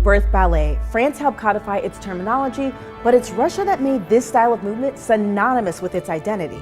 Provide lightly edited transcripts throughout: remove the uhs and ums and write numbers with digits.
birthed ballet. France helped codify its terminology, but it's Russia that made this style of movement synonymous with its identity.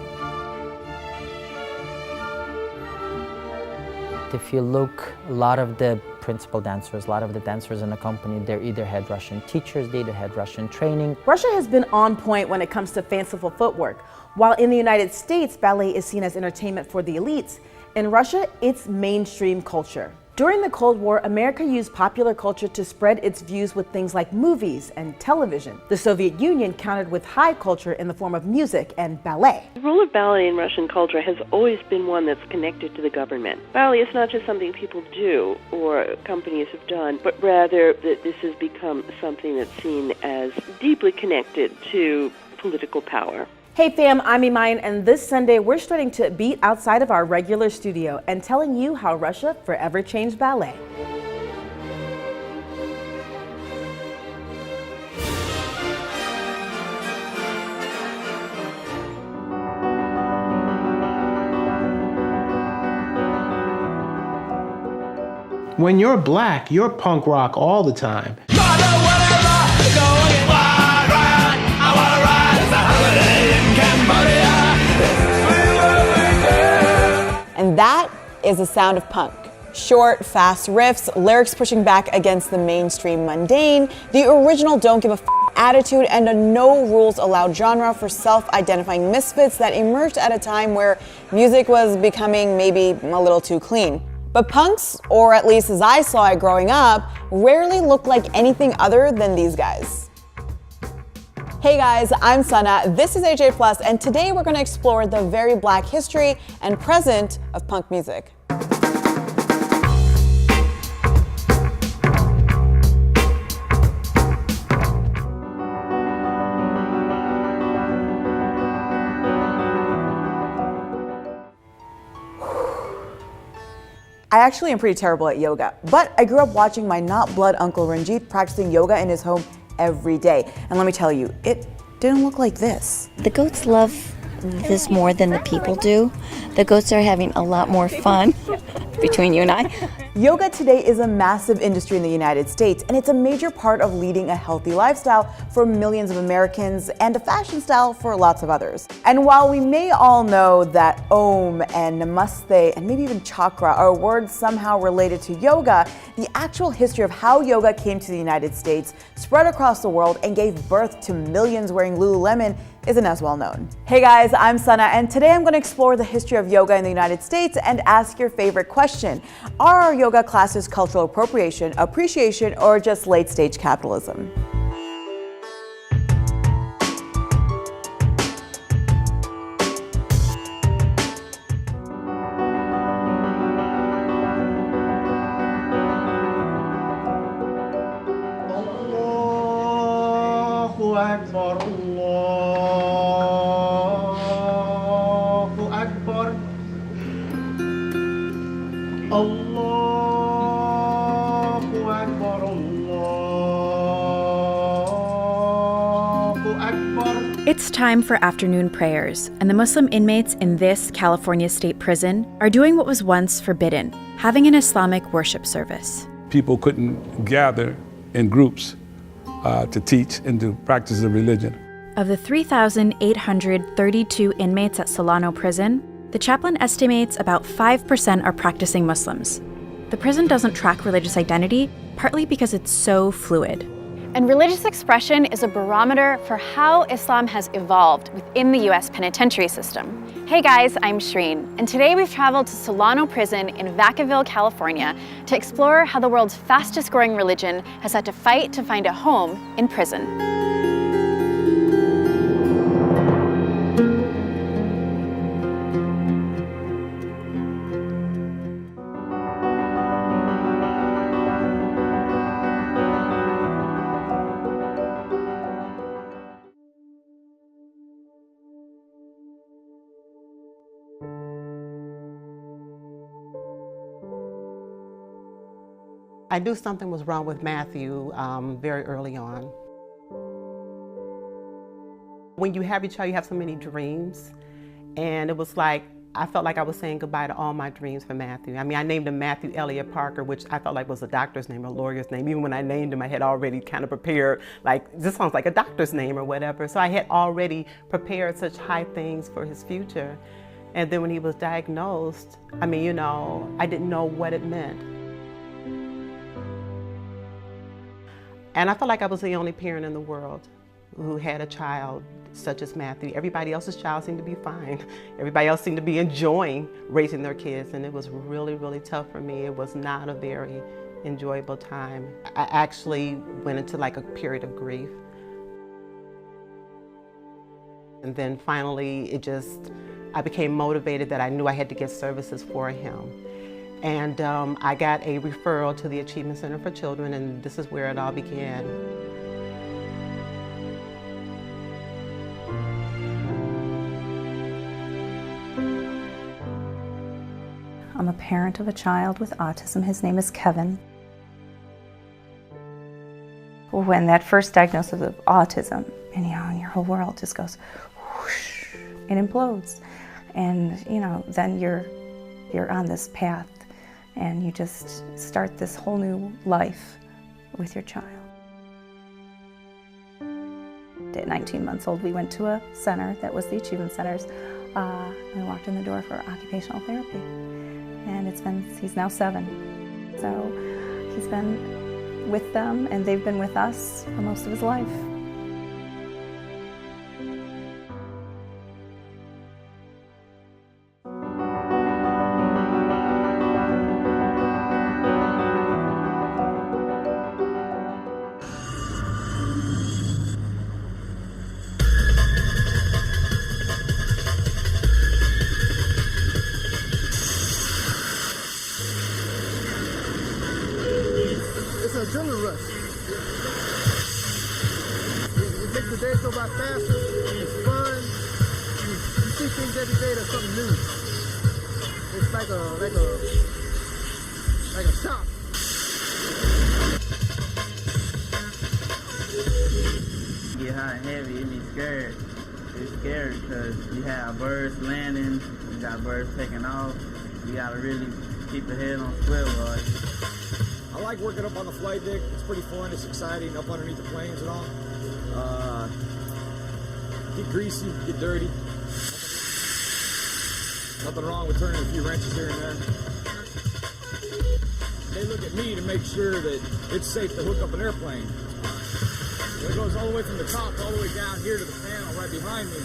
If you look, a lot of the principal dancers, a lot of the dancers in the company, they either had Russian teachers, they either had Russian training. Russia has been on point when it comes to fanciful footwork. While in the United States, ballet is seen as entertainment for the elites, in Russia, it's mainstream culture. During the Cold War, America used popular culture to spread its views with things like movies and television. The Soviet Union countered with high culture in the form of music and ballet. The role of ballet in Russian culture has always been one that's connected to the government. Ballet is not just something people do or companies have done, but rather that this has become something that's seen as deeply connected to political power. Hey fam, I'm Iman, and this Sunday we're starting to beat outside of our regular studio and telling you how Russia forever changed ballet. When you're black, you're punk rock all the time. And that is the sound of punk. Short, fast riffs, lyrics pushing back against the mainstream mundane, the original don't give a attitude, and a no rules allowed genre for self-identifying misfits that emerged at a time where music was becoming maybe a little too clean. But punks, or at least as I saw it growing up, rarely looked like anything other than these guys. Hey guys, I'm Sana, this is AJ Plus, and today we're going to explore the very black history and present of punk music. I actually am pretty terrible at yoga, but I grew up watching my not blood uncle Ranjit practicing yoga in his home every day. And let me tell you, it didn't look like this. The goats love this more than the people do. The goats are having a lot more fun between you and I. Yoga today is a massive industry in the United States, and it's a major part of leading a healthy lifestyle for millions of Americans and a fashion style for lots of others. And while we may all know that Om and Namaste and maybe even chakra are words somehow related to yoga, the actual history of how yoga came to the United States, spread across the world, and gave birth to millions wearing Lululemon isn't as well known. Hey guys, I'm Sana, and today I'm going to explore the history of yoga in the United States and ask your favorite question. Are our yoga classes cultural appropriation, appreciation, or just late-stage capitalism? Allahu Akbar, Allahu Akbar, Allahu Akbar, Allahu Akbar. It's time for afternoon prayers, and the Muslim inmates in this California state prison are doing what was once forbidden, having an Islamic worship service. People couldn't gather in groups to teach and to practice the religion. Of the 3,832 inmates at Solano Prison, the chaplain estimates about 5% are practicing Muslims. The prison doesn't track religious identity, partly because it's so fluid. And religious expression is a barometer for how Islam has evolved within the US penitentiary system. Hey guys, I'm Shreen, and today we've traveled to Solano Prison in Vacaville, California to explore how the world's fastest growing religion has had to fight to find a home in prison. I knew something was wrong with Matthew very early on. When you have your child, you have so many dreams. And it was like I felt like I was saying goodbye to all my dreams for Matthew. I mean, I named him Matthew Elliott Parker, which I felt like was a doctor's name or a lawyer's name. Even when I named him, I had already kind of prepared, like, this sounds like a doctor's name or whatever. So I had already prepared such high things for his future. And then when he was diagnosed, I mean, you know, I didn't know what it meant. And I felt like I was the only parent in the world who had a child such as Matthew. Everybody else's child seemed to be fine. Everybody else seemed to be enjoying raising their kids, and it was really, really tough for me. It was not a very enjoyable time. I actually went into like a period of grief. And then finally, I became motivated that I knew I had to get services for him. And I got a referral to the Achievement Center for Children, and this is where it all began. I'm a parent of a child with autism. His name is Kevin. When that first diagnosis of autism, and your whole world just goes whoosh, it implodes. And then you're on this path and you just start this whole new life with your child. At 19 months old, we went to a center that was the Achievement Centers. We walked in the door for occupational therapy. And he's now 7. So he's been with them and they've been with us for most of his life. Adrenaline rush. It makes the day go by faster. It's fun. You see things every day that's something new. It's like a shop. You get hot and heavy, you be scared. It's scary because you have birds landing, you got birds taking off. You gotta really keep the head on swivel. I like working up on the flight deck. It's pretty fun. It's exciting up underneath the planes and all. Get greasy, get dirty. Nothing wrong with turning a few wrenches here and there. They look at me to make sure that it's safe to hook up an airplane. It goes all the way from the top all the way down here to the panel right behind me.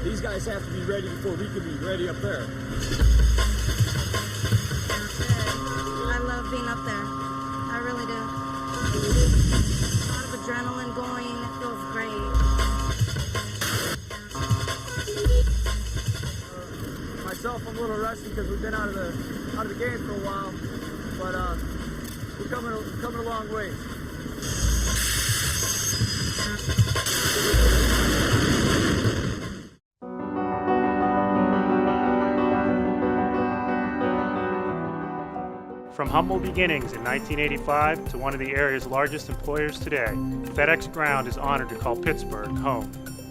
These guys have to be ready before we can be ready up there. I love being up there. I really do. A lot of adrenaline going. It feels great. Myself, I'm a little rusty because we've been out of the game for a while, but we're coming a long way. From humble beginnings in 1985 to one of the area's largest employers today, FedEx Ground is honored to call Pittsburgh home.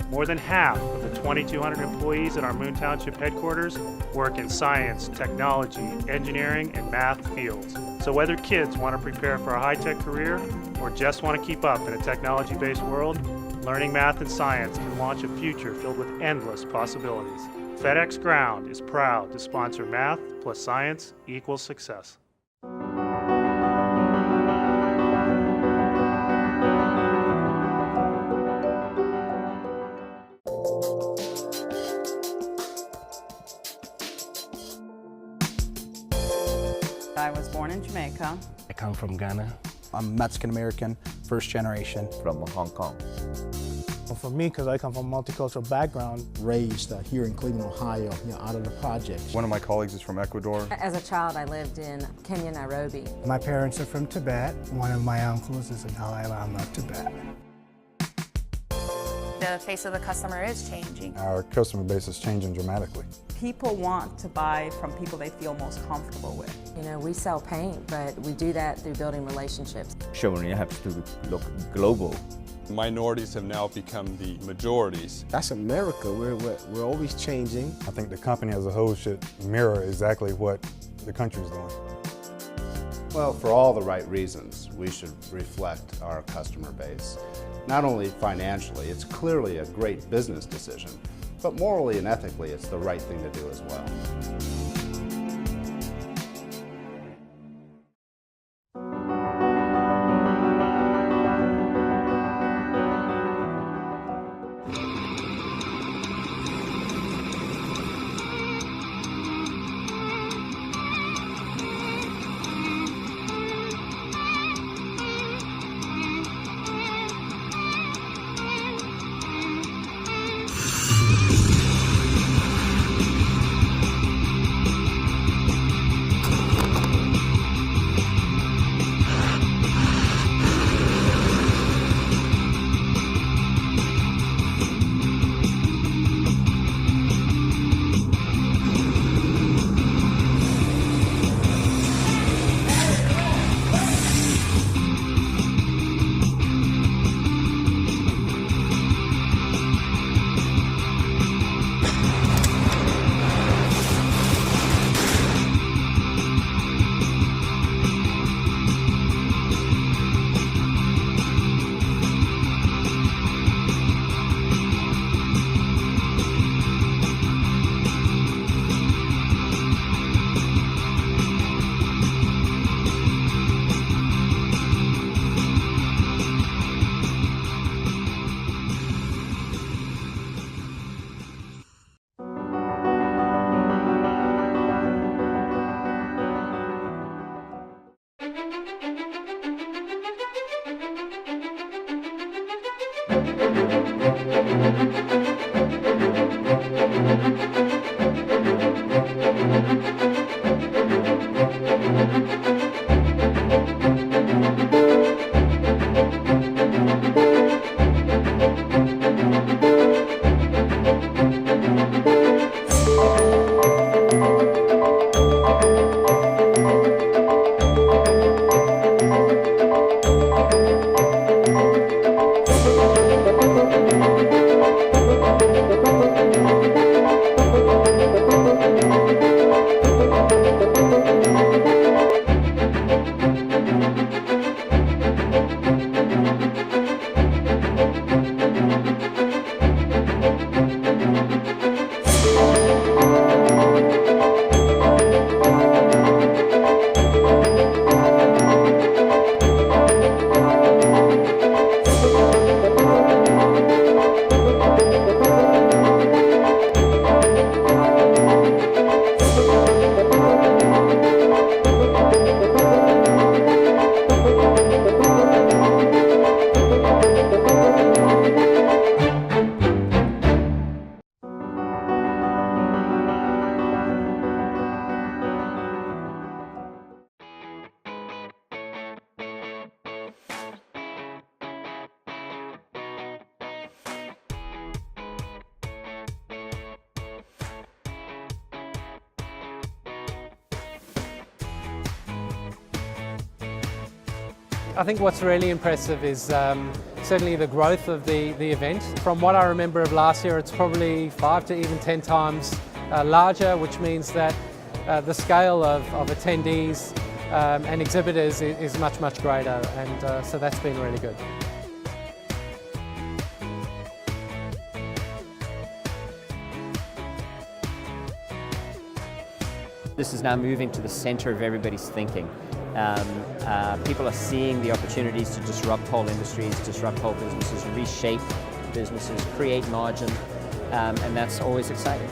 More than half of the 2,200 employees at our Moon Township headquarters work in science, technology, engineering, and math fields. So whether kids want to prepare for a high-tech career or just want to keep up in a technology-based world, learning math and science can launch a future filled with endless possibilities. FedEx Ground is proud to sponsor Math plus Science equals Success. I was born in Jamaica. I come from Ghana. I'm Mexican-American, first generation. From Hong Kong. For me, because I come from a multicultural background. Raised here in Cleveland, Ohio, out of the projects. One of my colleagues is from Ecuador. As a child, I lived in Kenya, Nairobi. My parents are from Tibet. One of my uncles is in Dalai Lama of Tibet. The face of the customer is changing. Our customer base is changing dramatically. People want to buy from people they feel most comfortable with. You know, we sell paint, but we do that through building relationships. Sure, you have to look global Minorities have now become the majorities. That's America. We're always changing. I think the company as a whole should mirror exactly what the country is doing. Well, for all the right reasons, we should reflect our customer base. Not only financially, it's clearly a great business decision, but morally and ethically, it's the right thing to do as well. I think what's really impressive is certainly the growth of the event. From what I remember of last year, it's probably 5 to even 10 times larger, which means that the scale of attendees and exhibitors is much, much greater, and so that's been really good. This is now moving to the center of everybody's thinking. People are seeing the opportunities to disrupt whole industries, disrupt whole businesses, reshape businesses, create margin, and that's always exciting.